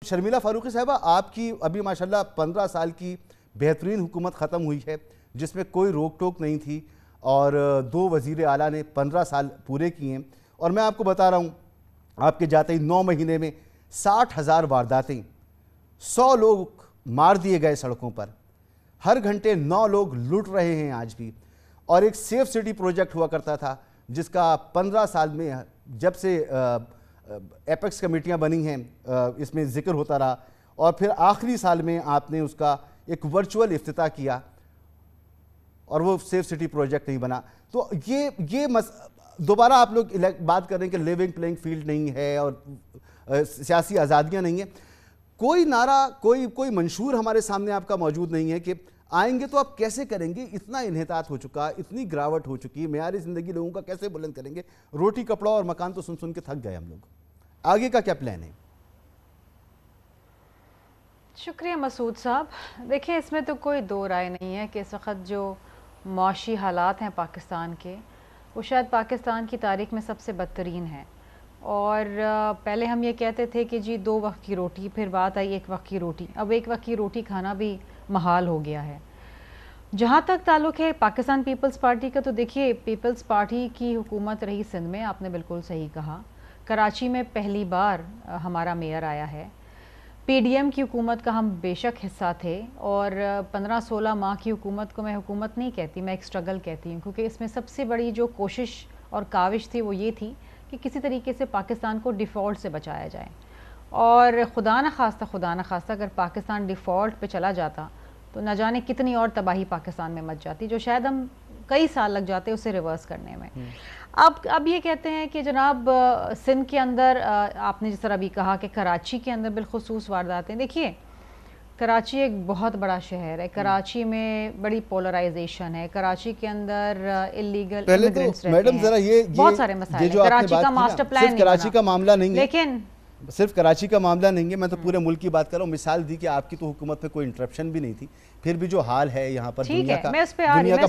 شرمیلا فاروقی صاحبہ، آپ کی ابھی ماشاءاللہ 15 سال کی بہترین حکومت ختم ہوئی ہے جس میں کوئی روک ٹوک نہیں تھی، اور 2 وزیر اعلیٰ نے 15 سال پورے کیے ہیں، اور میں آپ کو بتا رہا ہوں آپ کے جاتے ہی 9 مہینے میں 60,000 وارداتیں، 100 لوگ مار دیے گئے سڑکوں پر، ہر گھنٹے 9 لوگ لٹ رہے ہیں آج بھی، اور ایک سیف سٹی پروجیکٹ ہوا کرتا تھا جس کا 15 سال میں جب سے ایپیکس کمیٹیاں بنی ہیں اس میں ذکر ہوتا رہا، اور پھر آخری سال میں آپ نے اس کا ایک ورچول افتتاح کیا اور وہ سیف سٹی پروجیکٹ نہیں بنا۔ تو یہ دوبارہ آپ لوگ بات کر رہے ہیں کہ لیونگ پلینگ فیلڈ نہیں ہے اور سیاسی آزادیاں نہیں ہیں، کوئی نعرہ کوئی منشور ہمارے سامنے آپ کا موجود نہیں ہے کہ آئیں گے تو آپ کیسے کریں گے؟ اتنا انحطاط ہو چکا، اتنی گراوٹ ہو چکی، معیاری زندگی لوگوں کا کیسے بلند کریں گے؟ روٹی کپڑا اور مکان تو سن کے تھک گئے ہم لوگ، آگے کا کیا پلان ہے؟ شکریہ مسعود صاحب۔ دیکھیں اس میں تو کوئی دو رائے نہیں ہے کہ اس وقت جو معاشی حالات ہیں پاکستان کے، وہ شاید پاکستان کی تاریخ میں سب سے بدترین ہیں، اور پہلے ہم یہ کہتے تھے کہ جی 2 وقت کی روٹی، پھر بات آئی 1 وقت کی روٹی، اب 1 وقت کی روٹی کھانا بھی محال ہو گیا ہے۔ جہاں تک تعلق ہے پاکستان پیپلز پارٹی کا، تو دیکھیے پیپلز پارٹی کی حکومت رہی سندھ میں، آپ نے بالکل صحیح کہا، کراچی میں پہلی بار ہمارا میئر آیا ہے، پی ڈی ایم کی حکومت کا ہم بے شک حصہ تھے، اور 15-16 ماہ کی حکومت کو میں حکومت نہیں کہتی، میں ایک سٹرگل کہتی ہوں، کیونکہ اس میں سب سے بڑی جو کوشش اور کاوش تھی وہ یہ تھی کہ کسی طریقے سے پاکستان کو ڈیفالٹ سے بچایا جائے، اور خدا نخواستہ اگر پاکستان ڈیفالٹ پہ چلا جاتا تو نہ جانے کتنی اور تباہی پاکستان میں مچ جاتی، جو شاید ہم کئی سال لگ جاتے اسے ریورس کرنے میں۔ اب یہ کہتے ہیں کہ جناب سندھ کے اندر، آپ نے جس طرح بھی کہا کہ کراچی کے اندر بالخصوص وارداتیں، دیکھیے کراچی ایک بہت بڑا شہر ہے، کراچی میں بڑی پولرائزیشن ہے، کراچی کے اندر اللیگل امیگرینٹس رہتے ہیں، بہت سارے مسائل ہیں، کراچی کا ماسٹر پلان نہیں بنا، کراچی کا معاملہ نہیں ہے، لیکن صرف کراچی کا معاملہ نہیں ہے، میں تو پورے ملک کی بات کر رہا ہوں۔ مثال دی کہ آپ کی تو حکومت میں کوئی انٹرپشن بھی نہیں تھی، پھر بھی جو حال ہے یہاں پر دنیا کا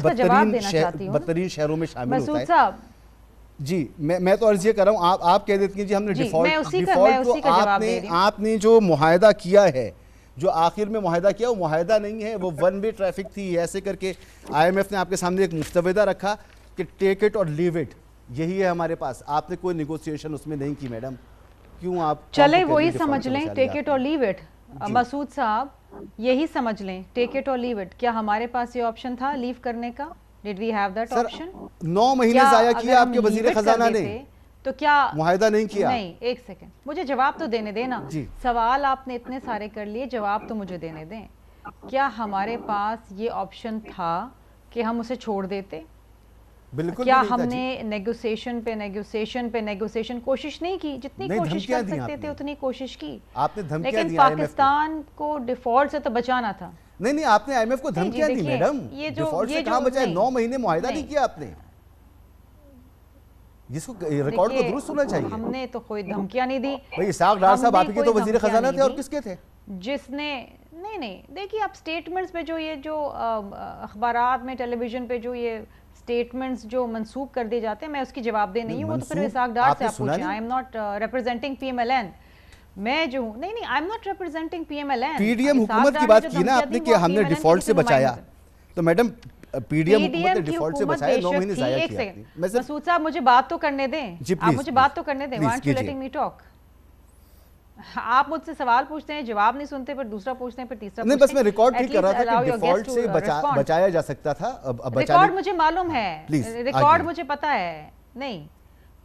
بدترین شہروں میں شامل ہوتا ہے۔ جی میں تو عرض یہ کر رہا ہوں، آپ کہہ دیتے ہیں جی ہم نے ڈیفالٹ کو آپ نے جو معاہدہ کیا ہے، جو آخر میں معاہدہ کیا وہ معاہدہ نہیں ہے، وہ ون وے ٹریفک تھی، ایسے کر کے آئی ایم ایف نے آپ کے سامنے ایک مستودہ رکھا کہ ٹیک اٹ اور لیو اٹ، یہی ہے ہمارے پاس، آپ نے کوئی نیگوسیشن اس میں نہیں کی میڈم، کیوں آپ چلے وہی سمجھ لیں ٹیک اٹ اور لیو اٹ، مسعود صاحب یہی سمجھ لیں ٹیک اٹ اور لیو اٹ، کیا ہمارے پاس یہ آپشن تھا لیو کرنے کا؟ Did we have that option? 9 مہینے ضائع کیا آپ کے وزیر خزانہ نے، تو کیا معاہدہ نہیں کیا؟ نہیں، ایک سیکنڈ مجھے جواب تو دینے دینا، سوال آپ نے اتنے سارے کر لیے، جواب تو مجھے دینے دیں۔ کیا ہمارے پاس یہ آپشن تھا کہ ہم اسے چھوڑ دیتے؟ کیا ہم نے نیگوسیشن پہ کوشش نہیں کی؟ جتنی کوشش کر سکتے تھے اتنی کوشش کی، لیکن پاکستان کو ڈیفالٹ سے تو بچانا تھا۔ نہیں آپ نے آئی ایم ایف کو دھمکیاں دی میڈم، ڈیفالٹ سے کہاں بچائے؟ 9 مہینے معاہدہ نہیں کیا آپ نے، جس کو ریکارڈ کو درست ہونا چاہیے۔ ہم نے تو کوئی دھمکیاں نہیں دی بھئی اسحاق ڈار صاحب آپ کے تو وزیر خزانہ تھے، اور کس کے تھے؟ جس نے نہیں دیکھیے آپ سٹیٹمنٹس پہ جو یہ جو اخبارات میں ٹیلی ویژن پہ جو یہ سٹیٹمنٹس جو منسوب کر دیے جاتے ہیں، میں اس کی جواب دہ نہیں ہوں، وہ تو پھر اسحاق ڈار سے آپ پوچھیں۔ I am not representing P M L N, میں جو ہوں نہیں I am not representing P M L N. P D M حکومت کی بات کی نا آپ نے کہ ہم نے ڈیفالٹ سے بچایا، تو میڈم پی ڈی ایم حکومت نے ڈیفالٹ سے بچایا، 9 مہینے ضائع کیا۔ مسعود صاحب مجھے بات تو کرنے دیں، آپ مجھے بات تو کرنے دیں، want you letting me talk? آپ مجھ سے سوال پوچھتے ہیں، جواب نہیں سنتے، پھر دوسرا پوچھتے ہیں، پھر تیسرا پوچھتے ہیں۔ نہیں بس میں ریکارڈ ٹھیک کر رہا تھا کہ ڈیفالٹ سے بچایا جا سکتا تھا۔ ریکارڈ مجھے معلوم ہے، ریکارڈ مجھے پتا ہے، نہیں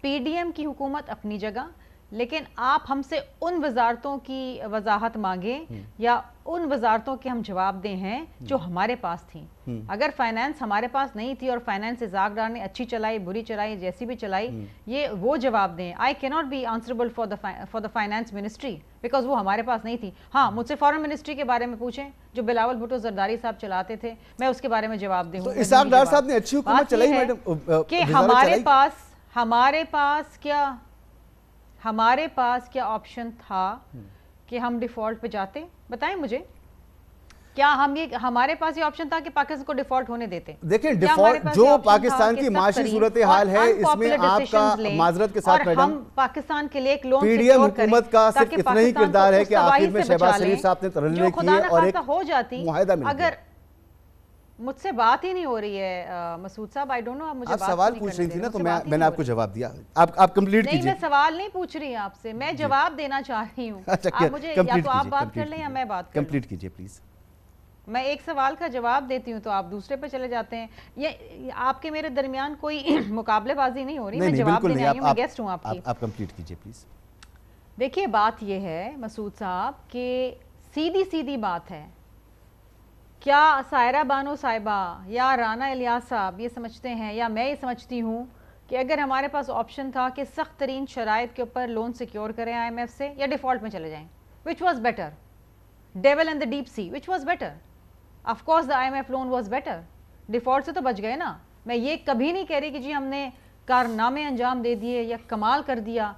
پی ڈی ایم کی حکومت اپنی جگہ، لیکن آپ ہم سے ان وزارتوں کی وضاحت مانگیں یا ان وزارتوں کے ہم جواب دیں ہیں جو ہمارے پاس تھیں۔ اگر فائنانس ہمارے پاس نہیں تھی اور فائنانس اسحاق ڈار نے اچھی چلائی، بری چلائی، جیسی بھی چلائی، یہ وہ جواب دیں۔ I cannot be answerable for the finance ministry because وہ ہمارے پاس نہیں تھی۔ ہاں مجھ سے فارن منسٹری کے بارے میں پوچھیں جو بلاول بھٹو زرداری صاحب چلاتے تھے، میں اس کے بارے میں جواب دے ہوں۔ اسحاق ڈار صاحب نے اچھی حکومت چلائی میڈم، کہ ہمارے پاس کیا آپشن تھا کہ ہم ڈیفالٹ پہ جاتے؟ بتائیں مجھے۔ کیا ہم یہ ہمارے پاس یہ آپشن تھا کہ پاکستان کو ڈیفالٹ ہونے دیتے؟ دیکھیں ڈیفالٹ جو پاکستان کی معاشی صورتحال ہے اس میں آپ کا معذرت کے ساتھ میڈم ہم پاکستان کے لیے ایک لون پی ڈی ایم حکومت کا صرف اتنا ہی کردار ہے کہ آخر میں شہباز شریف صاحب نے ترلے کیے اور ایک معاہدہ مل گیا. اگر مجھ سے بات ہی نہیں ہو رہی ہے مسعود صاحب، آئی ڈونٹ نو، آپ مجھے آپ سوال پوچھ رہی تھی نا تو میں نے آپ کو جواب دیا. آپ کمپلیٹ کیجئے. نہیں، میں سوال نہیں پوچھ رہی آپ سے، میں جواب دینا چاہ رہی ہوں. آپ مجھے یا تو آپ بات کر لیں یا میں بات کر لوں. کمپلیٹ کیجئے پلیز. میں ایک سوال کا جواب دیتی ہوں تو آپ دوسرے پہ چلے جاتے ہیں. یہ آپ کے میرے درمیان کوئی مقابلے بازی نہیں ہو رہی، میں جواب دینے آئی ہوں، میں گیسٹ ہوں آپ کی. آپ کمپلیٹ کیجئے پلیز. دیکھیے بات یہ ہے مسعود صاحب کہ سیدھی بات ہے. کیا سائرہ بانو صاحبہ یا رانا الیاس صاحب یہ سمجھتے ہیں یا میں یہ سمجھتی ہوں کہ اگر ہمارے پاس آپشن تھا کہ سخت ترین شرائط کے اوپر لون سیکیور کریں آئی ایم ایف سے یا ڈیفالٹ میں چلے جائیں، which was better? Devil and the deep sea, which was better? Of course the IMF loan was better. Default سے تو بچ گئے نا. میں یہ کبھی نہیں کہہ رہی کہ جی ہم نے کارنامے انجام دے دیے یا کمال کر دیا.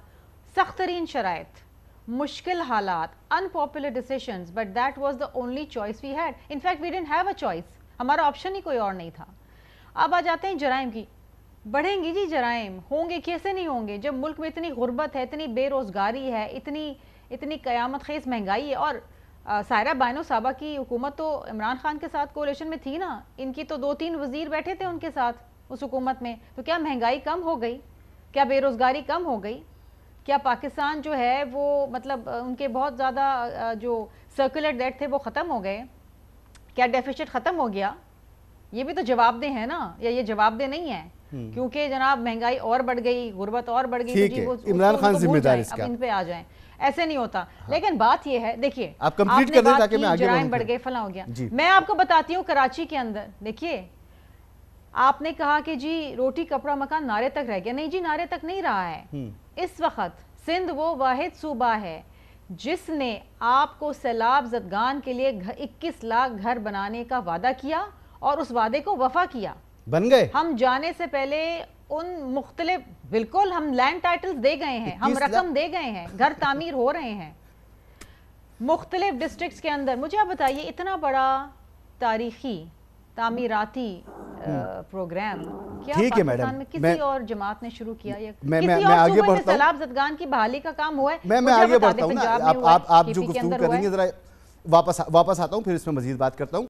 سخت ترین شرائط، مشکل حالات, unpopular decisions, but that was the only choice we had. In fact, we didn't have a choice. ہمارا آپشن ہی کوئی اور نہیں تھا. اب آ جاتے ہیں جرائم کی. بڑھیں گی جی جرائم، ہوں گے کیسے نہیں ہوں گے جب ملک میں اتنی غربت ہے، اتنی بے روزگاری ہے، اتنی قیامت خیز مہنگائی ہے. اور سائرہ بانو صاحبہ کی حکومت تو عمران خان کے ساتھ کولیشن میں تھی نا، ان کی تو 2-3 وزیر بیٹھے تھے ان کے ساتھ اس حکومت میں. تو کیا مہنگائی کم ہو گئی؟ کیا بے روزگاری کم ہو گئی؟ کیا پاکستان جو ہے وہ مطلب ان کے بہت زیادہ جو سرکولر ڈیٹ تھے وہ ختم ہو گئے؟ کیا ڈیفیسٹ ختم ہو گیا؟ یہ بھی تو جواب دہ ہے نا، یا یہ جواب دہ نہیں ہے؟ کیونکہ جناب مہنگائی اور بڑھ گئی، غربت اور بڑھ گئی، تو جی وہ عمران خان ذمہ دار اس اب کا، ان پہ آ جائیں. ایسے نہیں ہوتا. لیکن بات یہ ہے، دیکھیے آپ کمپلیٹ کر دیں تاکہ میں آگے جرائم بڑھ گئے، فلاں ہو گیا. میں آپ کو بتاتی ہوں کراچی کے اندر دیکھیے، آپ نے کہا کہ جی روٹی کپڑا مکان نعرے تک رہ گیا. نہیں جی، نعرے تک نہیں رہا ہے. اس وقت سندھ وہ واحد صوبہ ہے جس نے آپ کو سیلاب زدگان کے لیے 21 لاکھ گھر بنانے کا وعدہ کیا اور اس وعدے کو وفا کیا. بن گئے. ہم جانے سے پہلے ان مختلف، بالکل ہم لینڈ ٹائٹلز دے گئے ہیں، ہم رقم دے گئے ہیں، گھر تعمیر ہو رہے ہیں مختلف ڈسٹرکٹس کے اندر. مجھے آپ بتائیے اتنا بڑا تاریخی تعمیراتی پروگرام کیا پاکستان میں کسی اور جماعت نے شروع کیا یا کسی اور صوبے میں سیلاب زدگان کی بحالی کا کام ہوا ہے؟ میں آگے بڑھتا ہوں نا، آپ جو گفتگو کر رہی ہیں ذرا واپس آتا ہوں، پھر اس میں مزید بات کرتا ہوں.